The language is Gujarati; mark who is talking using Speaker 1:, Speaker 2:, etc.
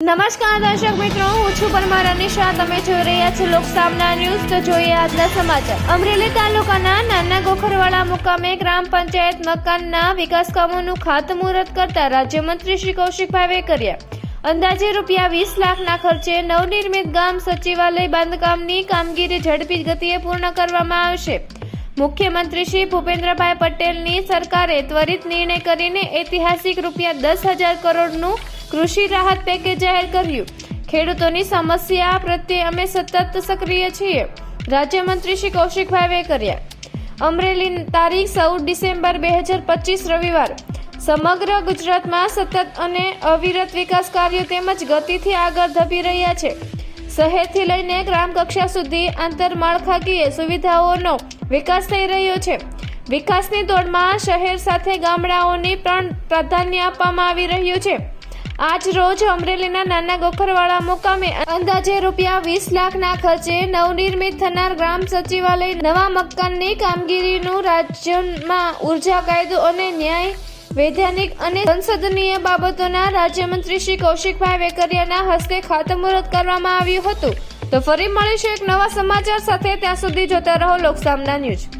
Speaker 1: નમસ્કાર દર્શક મિત્રો, હું છું પરમાર અનિશા. તમે જોઈ રહ્યા છો લોકસામના ન્યૂઝ. તો જોઈએ આજના સમાચાર. અમરેલી તાલુકાના નાના ગોખરવાડા મુકામે ગ્રામ પંચાયત મકાનના વિકાસ કામોનું ખાતમુહૂર્ત કરતા રાજ્યમંત્રી શ્રી કૌશિકભાઈ વેકરિયા અંદાજે ₹20 લાખના ખર્ચે નવનિર્મિત ગામ સચિવાલય બાંધકામની કામગીરી ઝડપી ગતિએ પૂર્ણ કરવામાં આવશે. મુખ્યમંત્રી શ્રી ભૂપેન્દ્રભાઈ પટેલની સરકારે ત્વરિત નિર્ણય કરીને ઐતિહાસિક ₹10,000 કરોડનું કૃષિ રાહત પેકેજ જાહેર કર્યું. ખેડૂતોની સમસ્યા પ્રત્યે અમે સતત સક્રિય છીએ. રાજ્યમંત્રી શ્રી કૌશિકભાઈ વેકરિયા. અમરેલી તારીખ 14 ડિસેમ્બર 2025 રવિવાર. સમગ્ર ગુજરાતમાં સતત અને અવિરત વિકાસ કાર્યો તેમજ ગતિથી આગળ ધપી રહ્યા છે. શહેરથી લઈને ગ્રામ કક્ષા સુધી આંતરમાળખાકીય સુવિધાઓનો વિકાસ થઈ રહ્યો છે. વિકાસની દોડમાં શહેર સાથે ગામડાઓની પણ પ્રાધાન્ય આપવામાં આવી રહ્યું છે. આજ રોજ અમરેલીના નાના ગોખરવાડા મુકામે અંદાજે ₹20 લાખના ખર્ચે નવનિર્મિત થનાર ગ્રામ સચિવાલય નવા મકાનની કામગીરીનું રાજ્યમાં ઉર્જા, કાયદો અને ન્યાય, વૈધાનિક અને સંસદીય બાબતોના રાજ્યમંત્રી શ્રી કૌશિકભાઈ વેકરિયાના હસ્તે ખાતમુહૂર્ત કરવામાં આવ્યું હતું. તો ફરી મળીશું એક નવા સમાચાર સાથે. ત્યાં સુધી જોતા રહો લોકસામના ન્યૂઝ.